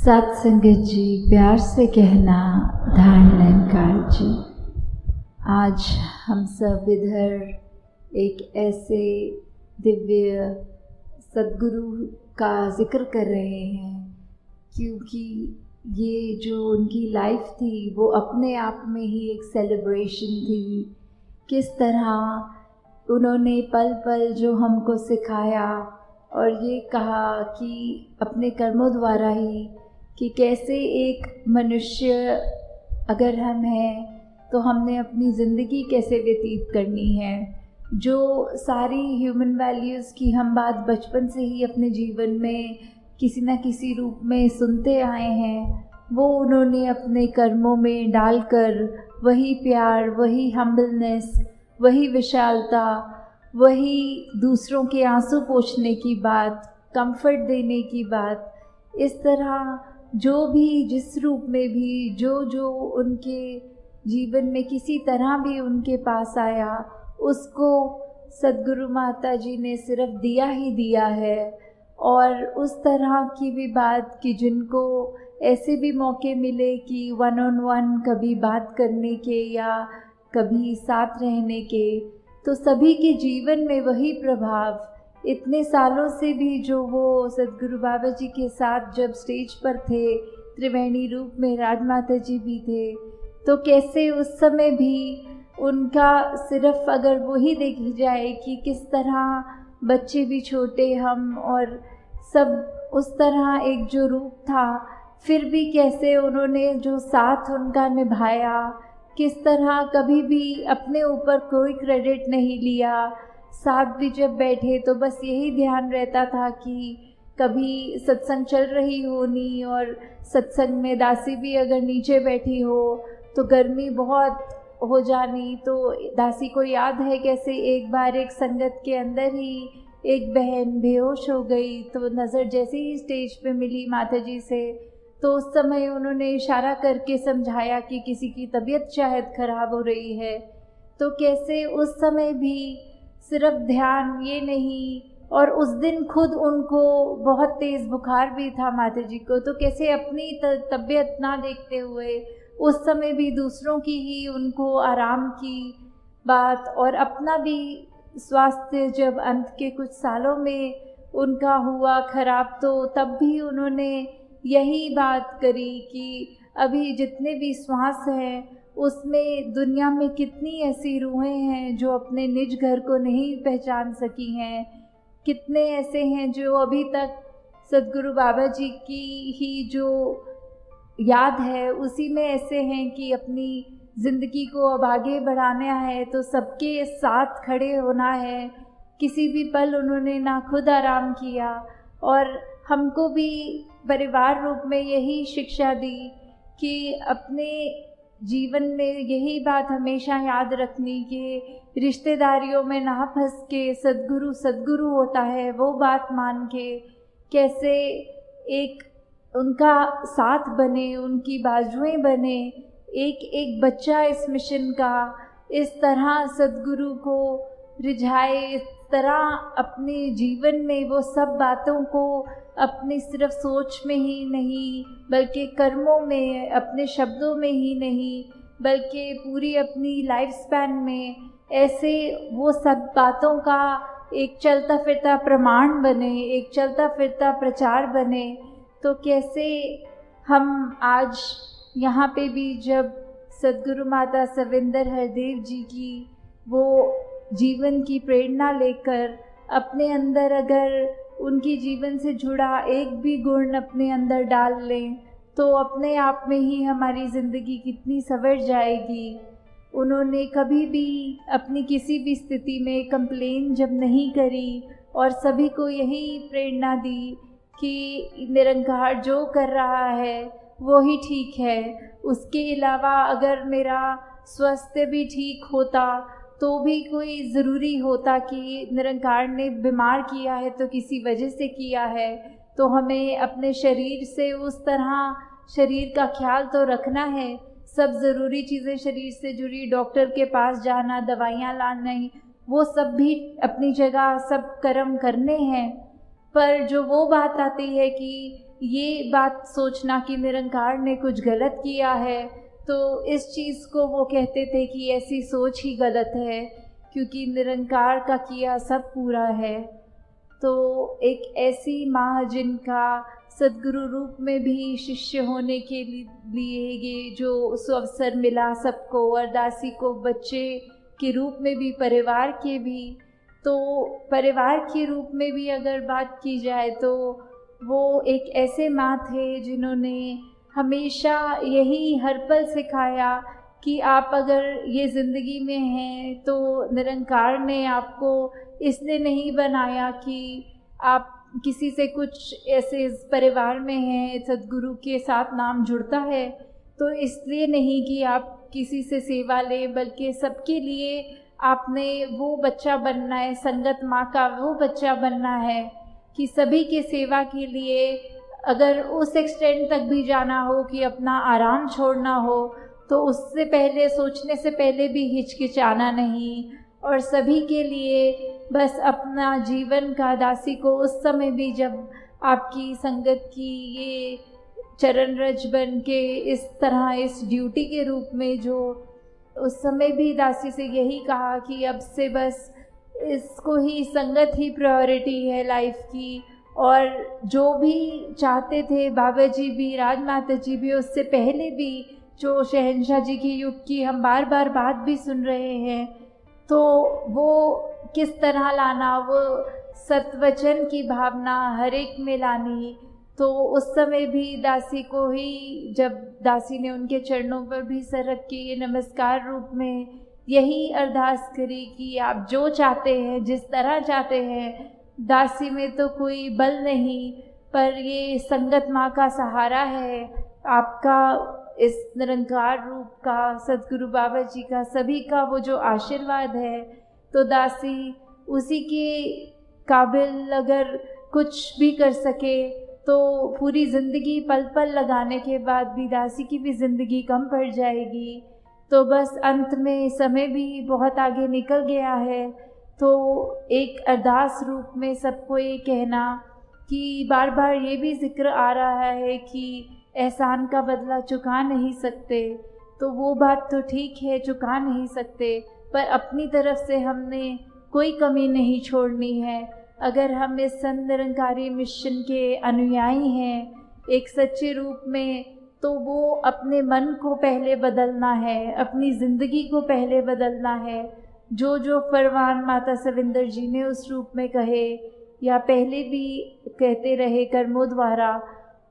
सत्संगत जी, प्यार से कहना ध्यान निरंकार जी। आज हम सब इधर एक ऐसे दिव्य सद्गुरु का जिक्र कर रहे हैं क्योंकि ये जो उनकी लाइफ थी वो अपने आप में ही एक सेलिब्रेशन थी। किस तरह उन्होंने पल पल जो हमको सिखाया और ये कहा कि अपने कर्मों द्वारा ही कि कैसे एक मनुष्य अगर हम हैं तो हमने अपनी ज़िंदगी कैसे व्यतीत करनी है। जो सारी ह्यूमन वैल्यूज़ की हम बात बचपन से ही अपने जीवन में किसी न किसी रूप में सुनते आए हैं, वो उन्होंने अपने कर्मों में डालकर वही प्यार, वही हम्बलनेस, वही विशालता, वही दूसरों के आंसू पोंछने की बात, कंफर्ट देने की बात, इस तरह जो भी जिस रूप में भी जो उनके जीवन में किसी तरह भी उनके पास आया उसको सद्गुरु माता जी ने सिर्फ दिया ही दिया है। और उस तरह की भी बात कि जिनको ऐसे भी मौके मिले कि वन ऑन वन कभी बात करने के या कभी साथ रहने के, तो सभी के जीवन में वही प्रभाव इतने सालों से भी जो वो सद्गुरु बाबा जी के साथ जब स्टेज पर थे, त्रिवेणी रूप में राजमाता जी भी थे, तो कैसे उस समय भी उनका सिर्फ अगर वही देखी जाए कि किस तरह बच्चे भी छोटे हम और सब उस तरह एक जो रूप था, फिर भी कैसे उन्होंने जो साथ उनका निभाया, किस तरह कभी भी अपने ऊपर कोई क्रेडिट नहीं लिया। साथ भी जब बैठे तो बस यही ध्यान रहता था कि कभी सत्संग चल रही होनी और सत्संग में दासी भी अगर नीचे बैठी हो तो गर्मी बहुत हो जानी, तो दासी को याद है कैसे एक बार एक संगत के अंदर ही एक बहन बेहोश हो गई, तो नज़र जैसे ही स्टेज पे मिली माता जी से तो उस समय उन्होंने इशारा करके समझाया कि किसी की तबीयत शायद ख़राब हो रही है। तो कैसे उस समय भी सिर्फ ध्यान ये नहीं, और उस दिन खुद उनको बहुत तेज़ बुखार भी था माता जी को, तो कैसे अपनी तबीयत ना देखते हुए उस समय भी दूसरों की ही उनको आराम की बात और अपना भी स्वास्थ्य जब अंत के कुछ सालों में उनका हुआ खराब, तो तब भी उन्होंने यही बात करी कि अभी जितने भी श्वास हैं उसमें दुनिया में कितनी ऐसी रूहें हैं जो अपने निज घर को नहीं पहचान सकी हैं, कितने ऐसे हैं जो अभी तक सद्गुरु बाबा जी की ही जो याद है उसी में ऐसे हैं कि अपनी ज़िंदगी को अब आगे बढ़ाना है तो सबके साथ खड़े होना है। किसी भी पल उन्होंने ना खुद आराम किया और हमको भी परिवार रूप में यही शिक्षा दी कि अपने जीवन में यही बात हमेशा याद रखनी कि रिश्तेदारियों में ना फंस के सद्गुरु सद्गुरु होता है, वो बात मान के कैसे एक उनका साथ बने, उनकी बाजुएं बने, एक एक बच्चा इस मिशन का इस तरह सद्गुरु को रिझाए, इस तरह अपने जीवन में वो सब बातों को अपनी सिर्फ सोच में ही नहीं बल्कि कर्मों में, अपने शब्दों में ही नहीं बल्कि पूरी अपनी लाइफ स्पैन में ऐसे वो सब बातों का एक चलता फिरता प्रमाण बने, एक चलता फिरता प्रचार बने। तो कैसे हम आज यहाँ पे भी जब सद्गुरु माता सविंदर हरदेव जी की वो जीवन की प्रेरणा लेकर अपने अंदर अगर उनकी जीवन से जुड़ा एक भी गुण अपने अंदर डाल लें तो अपने आप में ही हमारी ज़िंदगी कितनी संवर जाएगी। उन्होंने कभी भी अपनी किसी भी स्थिति में कंप्लेन जब नहीं करी और सभी को यही प्रेरणा दी कि निरंकार जो कर रहा है वो ही ठीक है, उसके अलावा अगर मेरा स्वास्थ्य भी ठीक होता तो भी कोई ज़रूरी होता कि निरंकार ने बीमार किया है तो किसी वजह से किया है, तो हमें अपने शरीर से उस तरह शरीर का ख्याल तो रखना है। सब ज़रूरी चीज़ें शरीर से जुड़ी, डॉक्टर के पास जाना, दवाइयाँ लाना, वो सब भी अपनी जगह सब कर्म करने हैं, पर जो वो बात आती है कि ये बात सोचना कि निरंकार ने कुछ गलत किया है, तो इस चीज़ को वो कहते थे कि ऐसी सोच ही गलत है, क्योंकि निरंकार का किया सब पूरा है। तो एक ऐसी माँ जिनका सद्गुरु रूप में भी शिष्य होने के लिए ये जो उस अवसर मिला सबको, और दासी को बच्चे के रूप में भी, परिवार के भी, तो परिवार के रूप में भी अगर बात की जाए तो वो एक ऐसे माँ थे जिन्होंने हमेशा यही हर पल सिखाया कि आप अगर ये ज़िंदगी में हैं तो निरंकार ने आपको इसलिए नहीं बनाया कि आप किसी से कुछ ऐसे इस परिवार में हैं, सद्गुरु के साथ नाम जुड़ता है तो इसलिए नहीं कि आप किसी से सेवा लें, बल्कि सबके लिए आपने वो बच्चा बनना है, संगत माँ का वो बच्चा बनना है कि सभी की सेवा के लिए अगर उस एक्सटेंड तक भी जाना हो कि अपना आराम छोड़ना हो, तो उससे पहले, सोचने से पहले भी हिचकिचाना नहीं, और सभी के लिए बस अपना जीवन का, दासी को उस समय भी जब आपकी संगत की ये चरण रज बन के इस तरह इस ड्यूटी के रूप में, जो उस समय भी दासी से यही कहा कि अब से बस इसको ही, संगत ही प्रायोरिटी है लाइफ की। और जो भी चाहते थे बाबा जी भी, राजमाता जी भी, उससे पहले भी जो शहंशाह जी के युग की हम बार बार बात भी सुन रहे हैं, तो वो किस तरह लाना, वो सत्वचन की भावना हर एक में लानी। तो उस समय भी दासी को ही, जब दासी ने उनके चरणों पर भी सर रख के ये नमस्कार रूप में यही अरदास करी कि आप जो चाहते हैं, जिस तरह चाहते हैं, दासी में तो कोई बल नहीं, पर ये संगत माँ का सहारा है, आपका इस निरंकार रूप का, सद्गुरु बाबा जी का, सभी का वो जो आशीर्वाद है, तो दासी उसी के काबिल अगर कुछ भी कर सके तो पूरी ज़िंदगी पल पल लगाने के बाद भी दासी की भी ज़िंदगी कम पड़ जाएगी। तो बस अंत में समय भी बहुत आगे निकल गया है, तो एक अरदास रूप में सबको ये कहना कि बार बार ये भी जिक्र आ रहा है कि एहसान का बदला चुका नहीं सकते, तो वो बात तो ठीक है, चुका नहीं सकते, पर अपनी तरफ से हमने कोई कमी नहीं छोड़नी है। अगर हम इस संत निरंकारी मिशन के अनुयायी हैं एक सच्चे रूप में, तो वो अपने मन को पहले बदलना है, अपनी ज़िंदगी को पहले बदलना है। जो जो फरमान माता सविंदर जी ने उस रूप में कहे या पहले भी कहते रहे कर्मों द्वारा,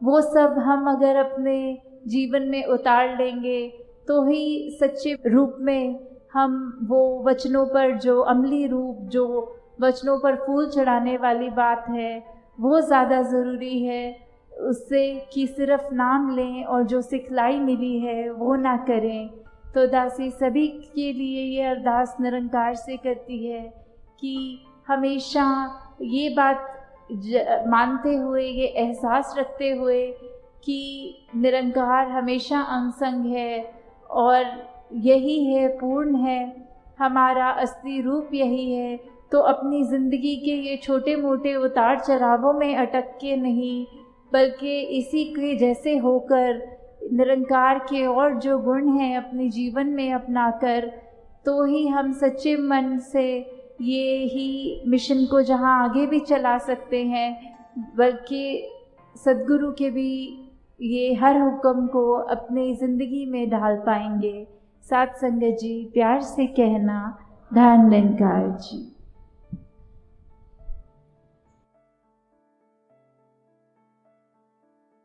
वो सब हम अगर अपने जीवन में उतार लेंगे तो ही सच्चे रूप में हम वो वचनों पर, जो अमली रूप, जो वचनों पर फूल चढ़ाने वाली बात है, वो ज़्यादा ज़रूरी है उससे कि सिर्फ नाम लें और जो सिखलाई मिली है वो ना करें। तो दासी सभी के लिए ये अरदास निरंकार से करती है कि हमेशा ये बात मानते हुए, ये एहसास रखते हुए कि निरंकार हमेशा अंग संग है और यही है, पूर्ण है, हमारा असली रूप यही है। तो अपनी ज़िंदगी के ये छोटे मोटे उतार चढ़ावों में अटक के नहीं, बल्कि इसी के जैसे होकर निरंकार के और जो गुण हैं अपने जीवन में अपनाकर, तो ही हम सच्चे मन से ये ही मिशन को जहाँ आगे भी चला सकते हैं, बल्कि सद्गुरु के भी ये हर हुक्म को अपनी ज़िंदगी में ढाल पाएंगे। साथ संगत जी, प्यार से कहना, धन निरंकार जी।